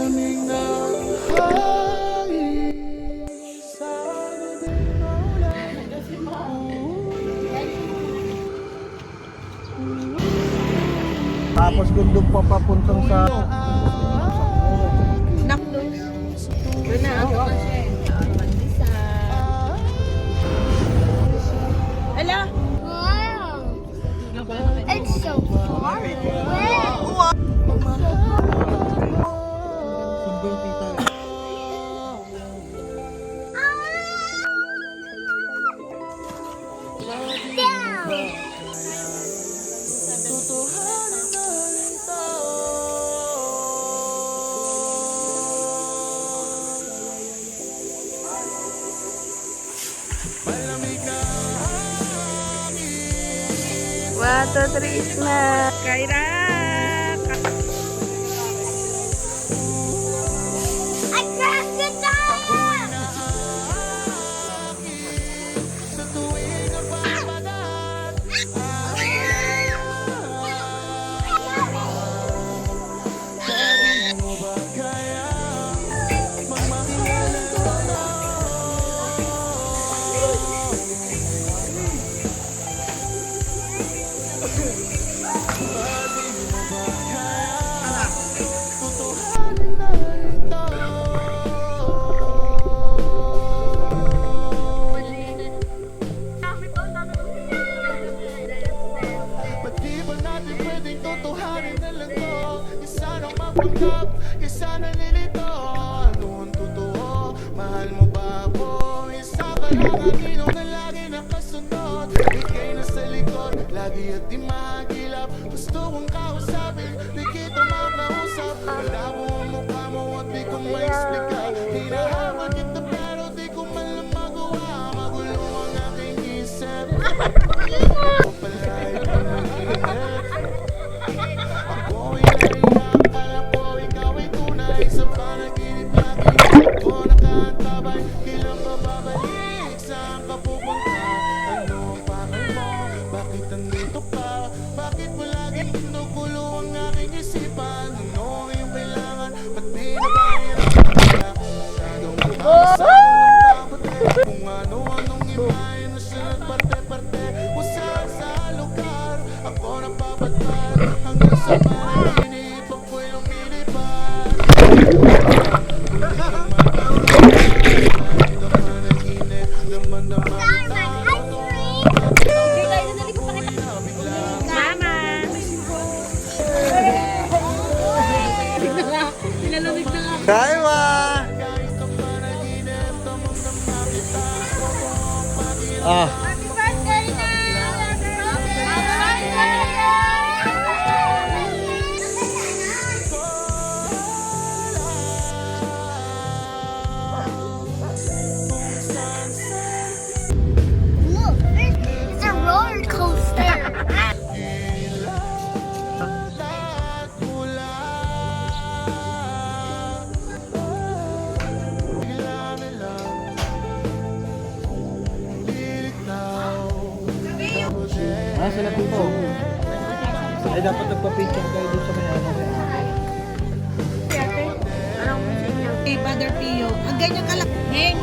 malamig na hangin. Sana di maulan. Tapos kung doon pa papuntang sa... Doon na ako kasi. Ala! Wow! It's so far away. Sundol tita. Down! One, two, three, smack! Kaira! I crashed the tire! Ba't di ba natin pwedeng tutuhanin na lang to? Isa nang mapanggap, isa na nilito. Ano ang totoo? Mahal mo ba ako? Isa ka lang ang ninong na lagi nakasunod. Ika'y nasa likod, lagi at di mahagilap. Gusto kong kausapin, di kita makausap. Malabo ang mukha mo at di ko ma-explica. Hinahaman kita pero di ko man lang magawa. Magulo ang aking isip. Ako pala'y panaginip. Ako'y naiyak, akala ko ikaw ay tunay. Sa panaginip lagi ako nakatabay. Kailan ka babalik? Saan ka pupunta? Ano ang pakay mo? Bakit nandito ka? Bakit mo laging pinugulo ang aking isipan? Ano ang iyong kailangan? Ba't di na mahirap? Masyadong makakasalan ng kapatid. Kung ano-anong imahe na siya parte-parte. Kung saan sa lugar ako napapatpad. Hanggang sa panaginip ako'y lumilipad. Damang-dama Mama! Nilalamig na nga. Kaiwa! Ah, Happy birthday na! Happy birthday! Look, it's a roller coaster. sila dito. Ay, dapat nagpa-picture kayo doon sa may ano. Anong music niya? Hey, Father Pio. Ang ganyan kalak. Hey!